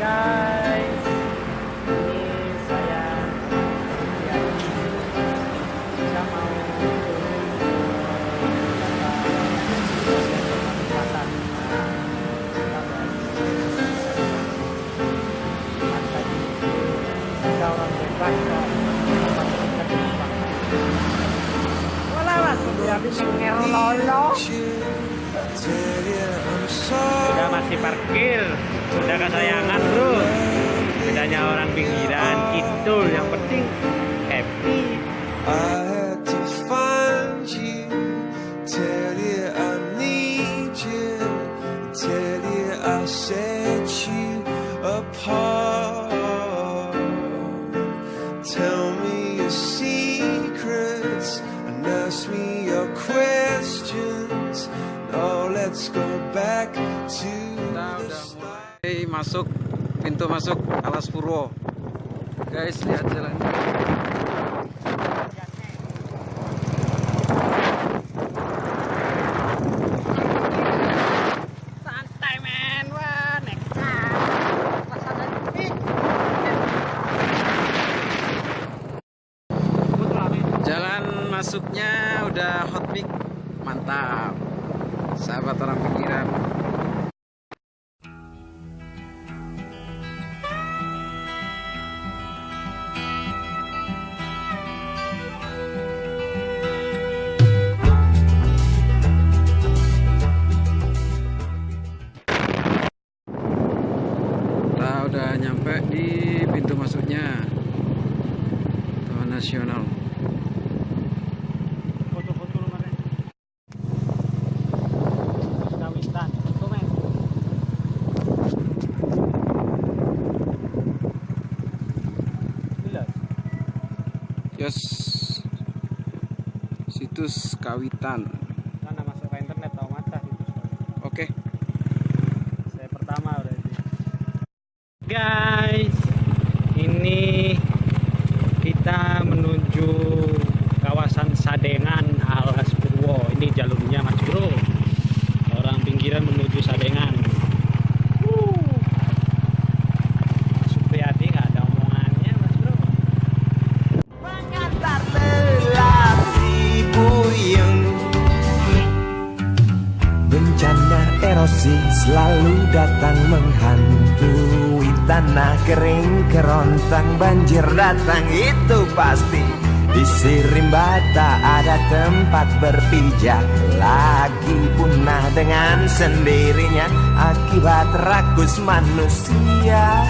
guys, ini saya bisa mau selatan kita orang bebas sudah masih parkir, sudah kesayangan bro. Bedanya orang pinggiran itu yang penting happy. I had to find you, tell you I need you, tell you I set you apart. Tell me your secrets and ask me your questions. Now let's go back to the start. Masuk pintu masuk Alas Purwo. Guys, lihat jalannya. Santai men, wah nekat. Jalan masuknya udah hot mix, mantap. Sahabat orang pinggiran. Kita udah nyampe di pintu masuknya Taman Nasional. Yes, situs Kawitan. Mana masuk ke internet tahu mata situs. Oke. Saya pertama udah ini. Guys, ini kita menuju kawasan Sadengan Alas Purwo. Ini jalurnya Mas Bro. Orang pinggiran menuju Sadengan. Supriyadi nggak ada omongannya Mas Bro. Bencana erosi selalu datang menghantui tanah kering kerontang, banjir datang itu pasti. Di Sirimbata ada tempat berpijak, lagi punah dengan sendirinya akibat rakus manusia.